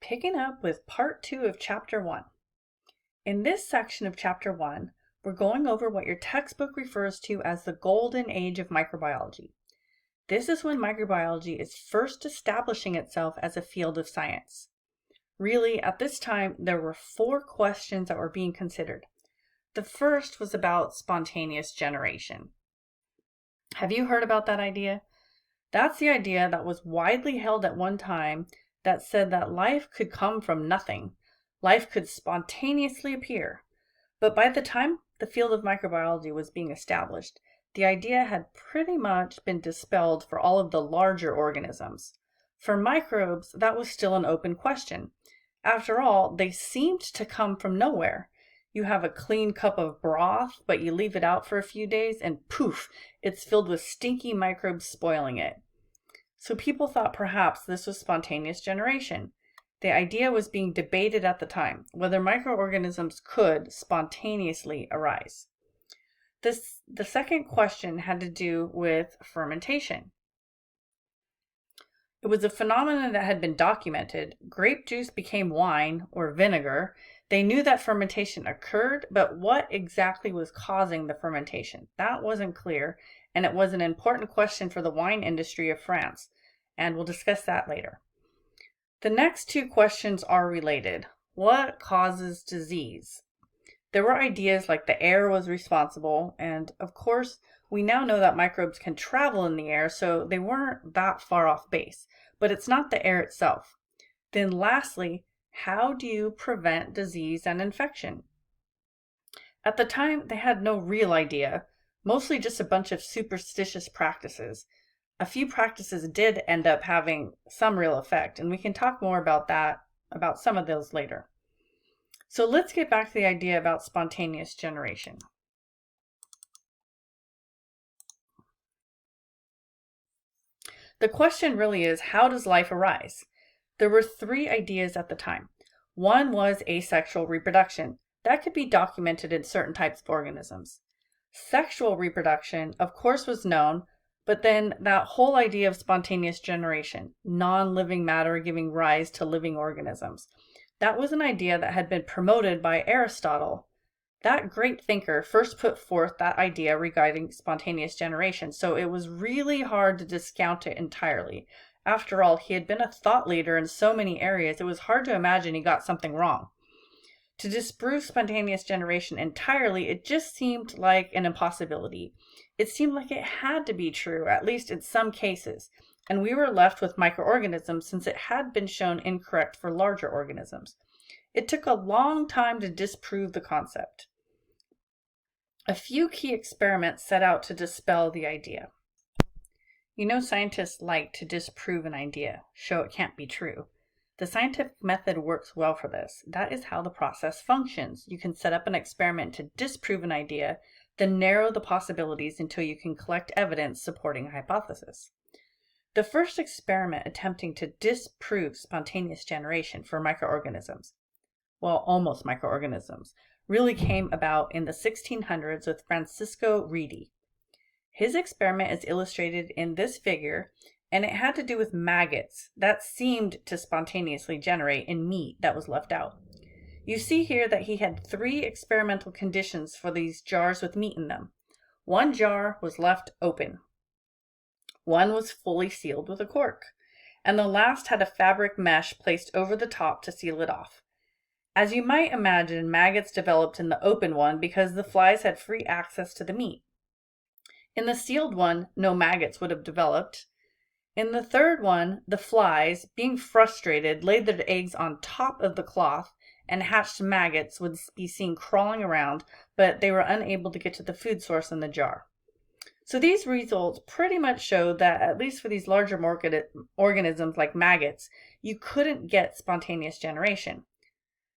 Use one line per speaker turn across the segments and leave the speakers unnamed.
Picking up with part 2 of chapter 1. In this section of chapter 1, we're going over what your textbook refers to as the golden age of microbiology. This is when microbiology is first establishing itself as a field of science. Really, at this time, there were 4 questions that were being considered. The first was about spontaneous generation. Have you heard about that idea? That's the idea that was widely held at one time that said that life could come from nothing. Life could spontaneously appear. But by the time the field of microbiology was being established, the idea had pretty much been dispelled for all of the larger organisms. For microbes, that was still an open question. After all, they seemed to come from nowhere. You have a clean cup of broth, but you leave it out for a few days and poof, it's filled with stinky microbes spoiling it. So people thought perhaps this was spontaneous generation. The idea was being debated at the time, whether microorganisms could spontaneously arise. The second question had to do with fermentation. It was a phenomenon that had been documented. Grape juice became wine or vinegar. They knew that fermentation occurred, but what exactly was causing the fermentation? That wasn't clear, and it was an important question for the wine industry of France, and we'll discuss that later. The next 2 questions are related. What causes disease? There were ideas like the air was responsible, and of course, we now know that microbes can travel in the air, so they weren't that far off base, but it's not the air itself. Then lastly, how do you prevent disease and infection? At the time, they had no real idea, mostly just a bunch of superstitious practices. A few practices did end up having some real effect, and we can talk more about some of those later. So let's get back to the idea about spontaneous generation. The question really is, how does life arise? There were 3 ideas at the time. One was asexual reproduction. That could be documented in certain types of organisms. Sexual reproduction, of course, was known, but then that whole idea of spontaneous generation, non-living matter giving rise to living organisms, that was an idea that had been promoted by Aristotle. That great thinker first put forth that idea regarding spontaneous generation, so it was really hard to discount it entirely. After all, he had been a thought leader in so many areas, it was hard to imagine he got something wrong. To disprove spontaneous generation entirely, it just seemed like an impossibility. It seemed like it had to be true, at least in some cases, and we were left with microorganisms since it had been shown incorrect for larger organisms. It took a long time to disprove the concept. A few key experiments set out to dispel the idea. You know, scientists like to disprove an idea, show it can't be true. The scientific method works well for this. That is how the process functions. You can set up an experiment to disprove an idea, then narrow the possibilities until you can collect evidence supporting a hypothesis. The first experiment attempting to disprove spontaneous generation for microorganisms, well, almost microorganisms, really came about in the 1600s with Francisco Redi. His experiment is illustrated in this figure, and it had to do with maggots that seemed to spontaneously generate in meat that was left out. You see here that he had 3 experimental conditions for these jars with meat in them. One jar was left open. One was fully sealed with a cork, and the last had a fabric mesh placed over the top to seal it off. As you might imagine, maggots developed in the open one because the flies had free access to the meat. In the sealed one, no maggots would have developed. In the third one, the flies, being frustrated, laid their eggs on top of the cloth, and hatched maggots would be seen crawling around, but they were unable to get to the food source in the jar. So these results pretty much showed that, at least for these larger organisms like maggots, you couldn't get spontaneous generation.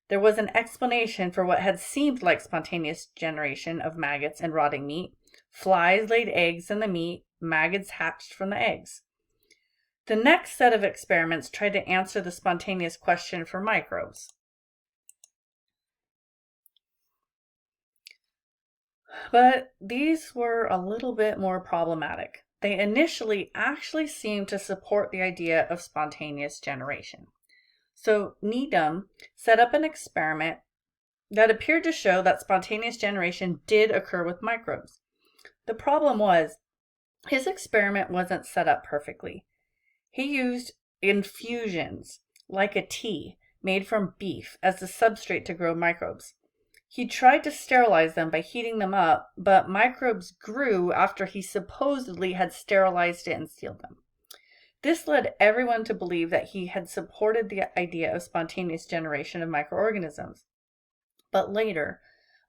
There was an explanation for what had seemed like spontaneous generation of maggots and rotting meat. Flies laid eggs in the meat, maggots hatched from the eggs. The next set of experiments tried to answer the spontaneous question for microbes. But these were a little bit more problematic. They initially actually seemed to support the idea of spontaneous generation. So Needham set up an experiment that appeared to show that spontaneous generation did occur with microbes. The problem was, his experiment wasn't set up perfectly. He used infusions, like a tea, made from beef as the substrate to grow microbes. He tried to sterilize them by heating them up, but microbes grew after he supposedly had sterilized it and sealed them. This led everyone to believe that he had supported the idea of spontaneous generation of microorganisms. But later,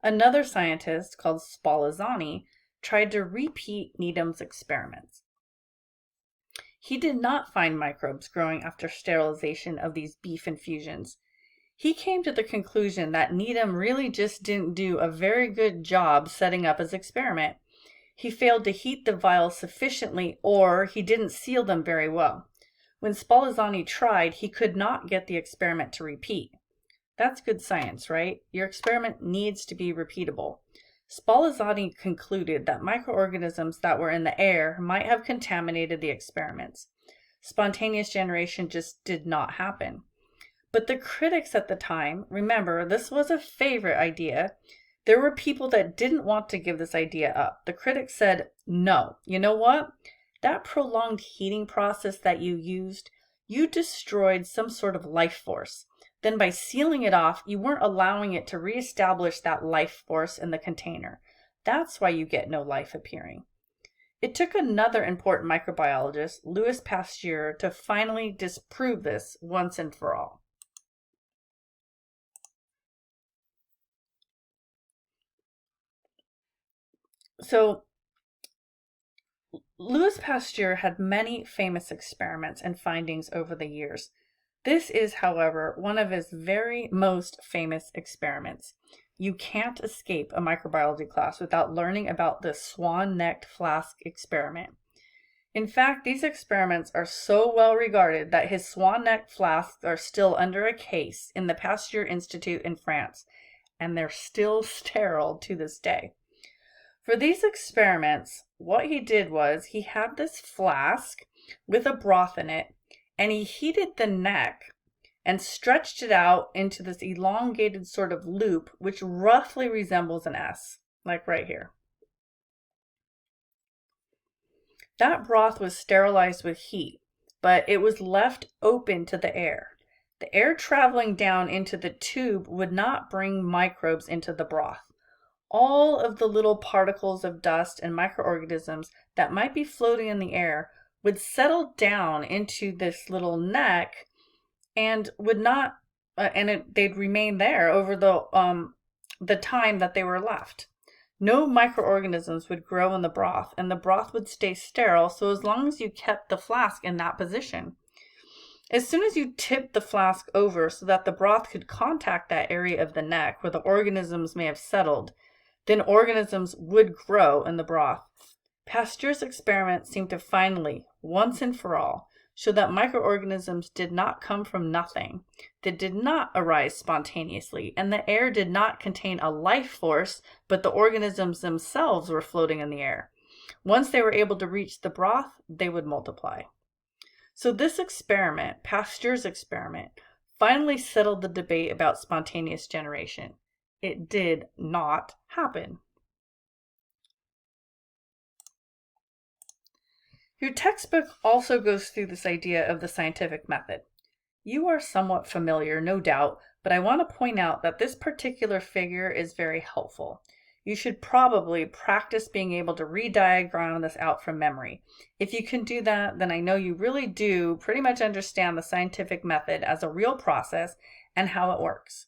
another scientist called Spallanzani tried to repeat Needham's experiments. He did not find microbes growing after sterilization of these beef infusions. He came to the conclusion that Needham really just didn't do a very good job setting up his experiment. He failed to heat the vials sufficiently, or he didn't seal them very well. When Spallanzani tried, he could not get the experiment to repeat. That's good science, right? Your experiment needs to be repeatable. Spallanzani concluded that microorganisms that were in the air might have contaminated the experiments. Spontaneous generation just did not happen. But the critics at the time, remember, this was a favorite idea. There were people that didn't want to give this idea up. The critics said, no, you know what? That prolonged heating process that you used, you destroyed some sort of life force. Then by sealing it off, you weren't allowing it to reestablish that life force in the container. That's why you get no life appearing. It took another important microbiologist, Louis Pasteur, to finally disprove this once and for all. So, Louis Pasteur had many famous experiments and findings over the years. This is, however, one of his very most famous experiments. You can't escape a microbiology class without learning about the swan-necked flask experiment. In fact, these experiments are so well regarded that his swan-necked flasks are still under a case in the Pasteur Institute in France, and they're still sterile to this day. For these experiments, what he did was he had this flask with a broth in it, and he heated the neck and stretched it out into this elongated sort of loop, which roughly resembles an S, like right here. That broth was sterilized with heat, but it was left open to the air. The air traveling down into the tube would not bring microbes into the broth. All of the little particles of dust and microorganisms that might be floating in the air would settle down into this little neck and would not, they'd remain there over the time that they were left. No microorganisms would grow in the broth, and the broth would stay sterile, so as long as you kept the flask in that position. As soon as you tipped the flask over so that the broth could contact that area of the neck where the organisms may have settled, then organisms would grow in the broth. Pasteur's experiment seemed to finally, once and for all, show that microorganisms did not come from nothing. They did not arise spontaneously, and the air did not contain a life force, but the organisms themselves were floating in the air. Once they were able to reach the broth, they would multiply. So this experiment, Pasteur's experiment, finally settled the debate about spontaneous generation. It did not happen. Your textbook also goes through this idea of the scientific method. You are somewhat familiar, no doubt, but I want to point out that this particular figure is very helpful. You should probably practice being able to re-diagram this out from memory. If you can do that, then I know you really do pretty much understand the scientific method as a real process and how it works.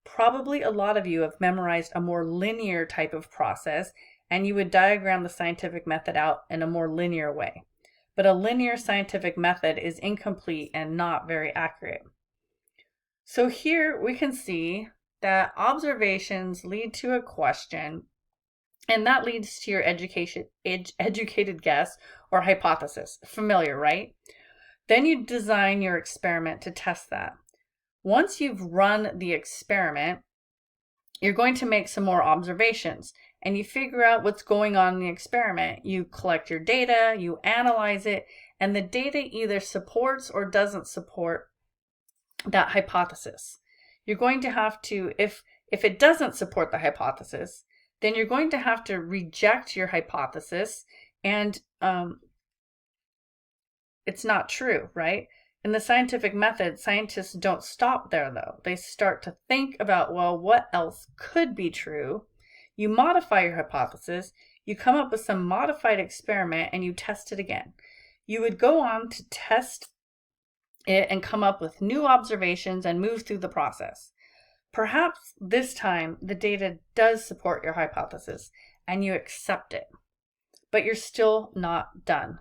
Probably a lot of you have memorized a more linear type of process, and you would diagram the scientific method out in a more linear way. But a linear scientific method is incomplete and not very accurate. So here we can see that observations lead to a question, and that leads to your educated guess or hypothesis. Familiar, right? Then you design your experiment to test that. Once you've run the experiment, you're going to make some more observations, and you figure out what's going on in the experiment. You collect your data, you analyze it, and the data either supports or doesn't support that hypothesis. You're going to have to, if it doesn't support the hypothesis, then you're going to have to reject your hypothesis, and it's not true, right? In the scientific method, scientists don't stop there, though. They start to think about, well, what else could be true? You modify your hypothesis, you come up with some modified experiment, and you test it again. You would go on to test it and come up with new observations and move through the process. Perhaps this time the data does support your hypothesis and you accept it, but you're still not done.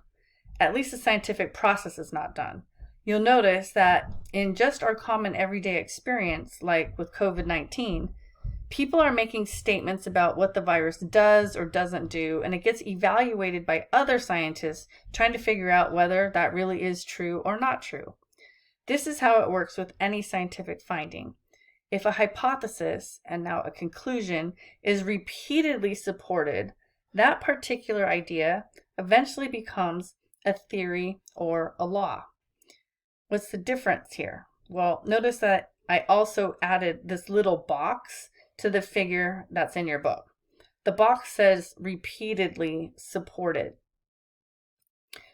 At least the scientific process is not done. You'll notice that in just our common everyday experience, like with COVID-19, people are making statements about what the virus does or doesn't do, and it gets evaluated by other scientists trying to figure out whether that really is true or not true. This is how it works with any scientific finding. If a hypothesis, and now a conclusion, is repeatedly supported, that particular idea eventually becomes a theory or a law. What's the difference here? Well, notice that I also added this little box to the figure that's in your book. The box says repeatedly supported.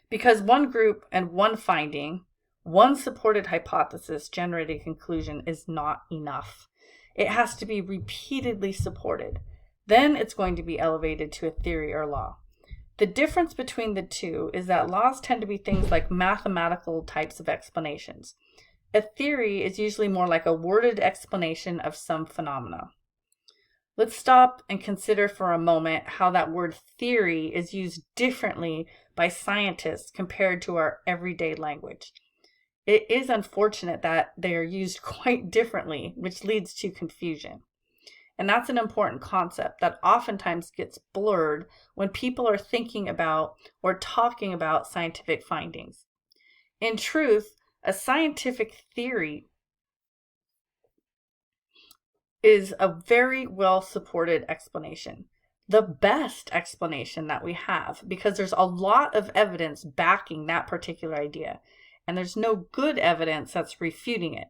Because one group and one finding, one supported hypothesis generated conclusion is not enough. It has to be repeatedly supported. Then it's going to be elevated to a theory or law. The difference between the two is that laws tend to be things like mathematical types of explanations. A theory is usually more like a worded explanation of some phenomena. Let's stop and consider for a moment how that word theory is used differently by scientists compared to our everyday language. It is unfortunate that they are used quite differently, which leads to confusion. And that's an important concept that oftentimes gets blurred when people are thinking about or talking about scientific findings. In truth, a scientific theory is a very well-supported explanation. The best explanation that we have, because there's a lot of evidence backing that particular idea, and there's no good evidence that's refuting it.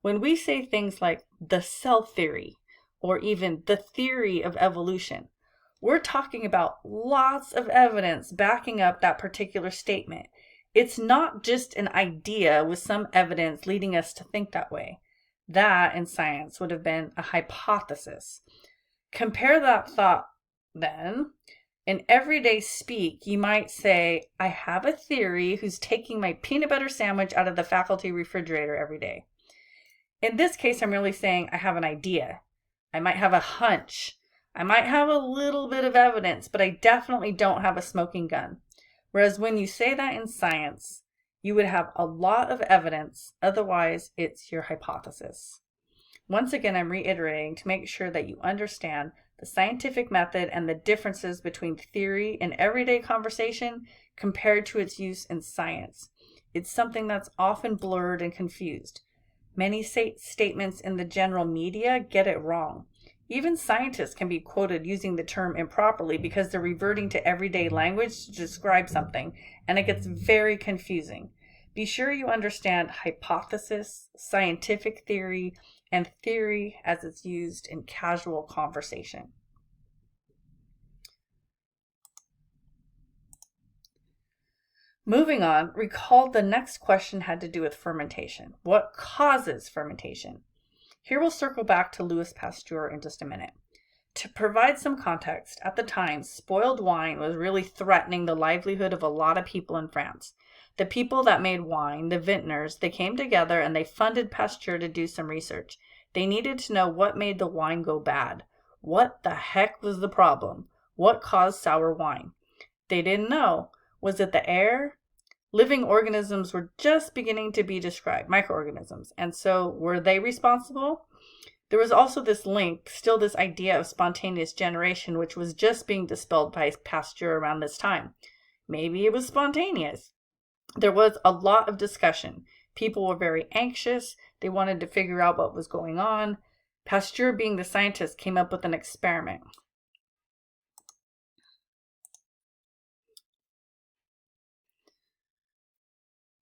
When we say things like the cell theory, or even the theory of evolution, we're talking about lots of evidence backing up that particular statement. It's not just an idea with some evidence leading us to think that way. That, in science, would have been a hypothesis. Compare that thought, then. In everyday speak, you might say, I have a theory who's taking my peanut butter sandwich out of the faculty refrigerator every day. In this case, I'm really saying I have an idea. I might have a hunch. I might have a little bit of evidence, but I definitely don't have a smoking gun. Whereas when you say that in science, you would have a lot of evidence, otherwise it's your hypothesis. Once again, I'm reiterating to make sure that you understand the scientific method and the differences between theory and everyday conversation compared to its use in science. It's something that's often blurred and confused. Many statements in the general media get it wrong. Even scientists can be quoted using the term improperly because they're reverting to everyday language to describe something, and it gets very confusing. Be sure you understand hypothesis, scientific theory, and theory as it's used in casual conversation. Moving on, recall the next question had to do with fermentation. What causes fermentation? Here we'll circle back to Louis Pasteur in just a minute. To provide some context, at the time, spoiled wine was really threatening the livelihood of a lot of people in France. The people that made wine, the vintners, they came together and they funded Pasteur to do some research. They needed to know what made the wine go bad. What the heck was the problem? What caused sour wine? They didn't know. Was it the air? Living organisms were just beginning to be described, microorganisms. And so were they responsible? There was also this link, still this idea of spontaneous generation, which was just being dispelled by Pasteur around this time. Maybe it was spontaneous. There was a lot of discussion. People were very anxious. They wanted to figure out what was going on. Pasteur, being the scientist, came up with an experiment.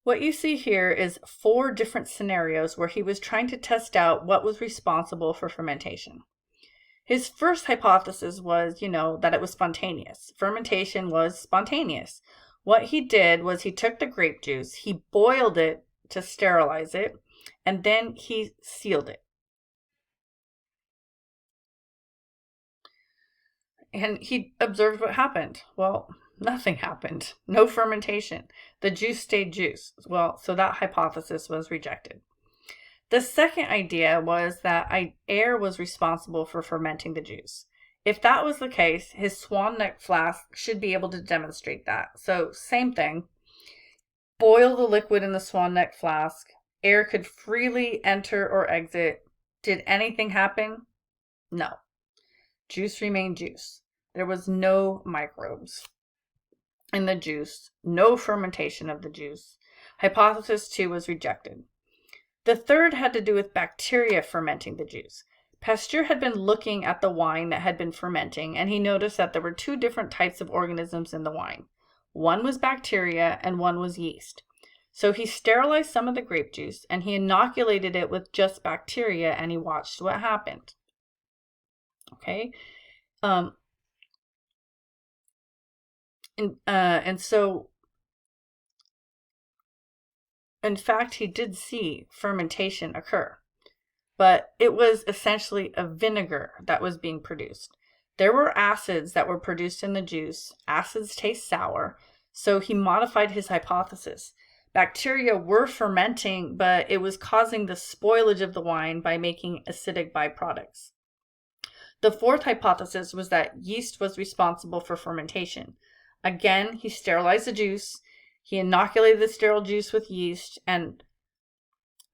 What you see here is 4 different scenarios where he was trying to test out what was responsible for fermentation. His first hypothesis was, that it was spontaneous. Fermentation was spontaneous. What he did was he took the grape juice, he boiled it to sterilize it, and then he sealed it. And he observed what happened. Well, nothing happened. No fermentation. The juice stayed juice. Well, so that hypothesis was rejected. The second idea was that air was responsible for fermenting the juice. If that was the case, his swan neck flask should be able to demonstrate that. So same thing. Boil the liquid in the swan neck flask. Air could freely enter or exit. Did anything happen? No. Juice remained juice. There was no microbes in the juice, no fermentation of the juice. Hypothesis 2 was rejected. The third had to do with bacteria fermenting the juice. Pasteur had been looking at the wine that had been fermenting, and he noticed that there were 2 different types of organisms in the wine. One was bacteria and one was yeast. So he sterilized some of the grape juice and he inoculated it with just bacteria, and he watched what happened. Okay. And so, in fact, he did see fermentation occur, but it was essentially a vinegar that was being produced. There were acids that were produced in the juice. Acids taste sour, so he modified his hypothesis. Bacteria were fermenting, but it was causing the spoilage of the wine by making acidic byproducts. The fourth hypothesis was that yeast was responsible for fermentation. Again, he sterilized the juice, he inoculated the sterile juice with yeast, and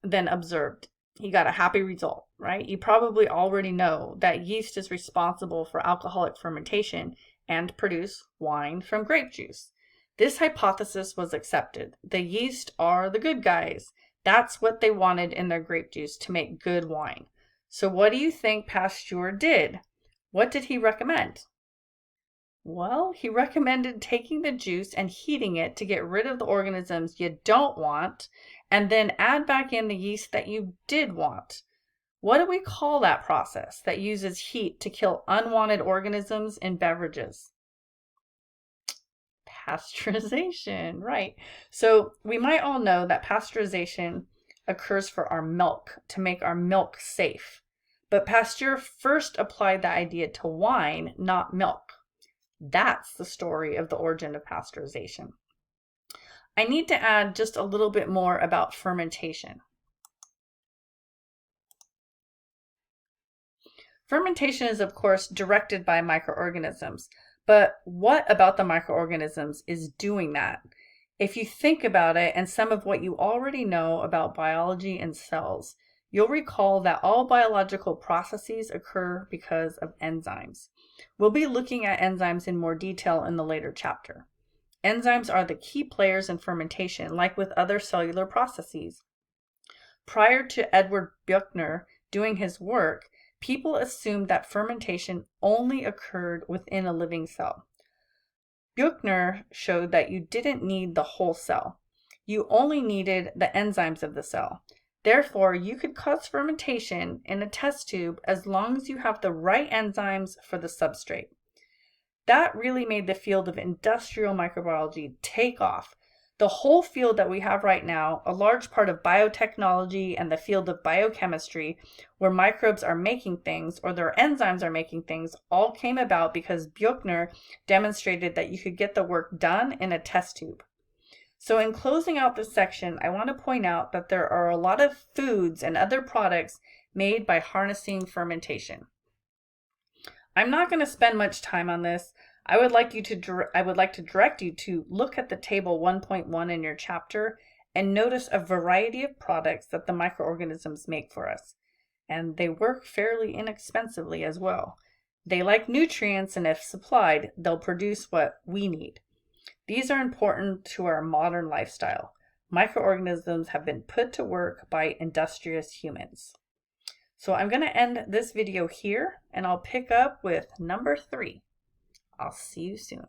then observed. He got a happy result, right? You probably already know that yeast is responsible for alcoholic fermentation and produce wine from grape juice. This hypothesis was accepted. The yeast are the good guys. That's what they wanted in their grape juice, to make good wine. So what do you think Pasteur did? What did he recommend? Well, he recommended taking the juice and heating it to get rid of the organisms you don't want, and then add back in the yeast that you did want. What do we call that process that uses heat to kill unwanted organisms in beverages? Pasteurization, right. So we might all know that pasteurization occurs for our milk, to make our milk safe. But Pasteur first applied the idea to wine, not milk. That's the story of the origin of pasteurization. I need to add just a little bit more about fermentation. Fermentation is, of course, directed by microorganisms. But what about the microorganisms is doing that? If you think about it, and some of what you already know about biology and cells, you'll recall that all biological processes occur because of enzymes. We'll be looking at enzymes in more detail in the later chapter. Enzymes are the key players in fermentation, like with other cellular processes. Prior to Edward Buchner doing his work, people assumed that fermentation only occurred within a living cell. Buchner showed that you didn't need the whole cell. You only needed the enzymes of the cell. Therefore, you could cause fermentation in a test tube as long as you have the right enzymes for the substrate. That really made the field of industrial microbiology take off. The whole field that we have right now, a large part of biotechnology and the field of biochemistry, where microbes are making things or their enzymes are making things, all came about because Buchner demonstrated that you could get the work done in a test tube. So in closing out this section, I want to point out that there are a lot of foods and other products made by harnessing fermentation. I'm not going to spend much time on this. I would like to direct you to look at the table 1.1 in your chapter and notice a variety of products that the microorganisms make for us. And they work fairly inexpensively as well. They like nutrients, and if supplied, they'll produce what we need. These are important to our modern lifestyle. Microorganisms have been put to work by industrious humans. So I'm going to end this video here, and I'll pick up with number 3. I'll see you soon.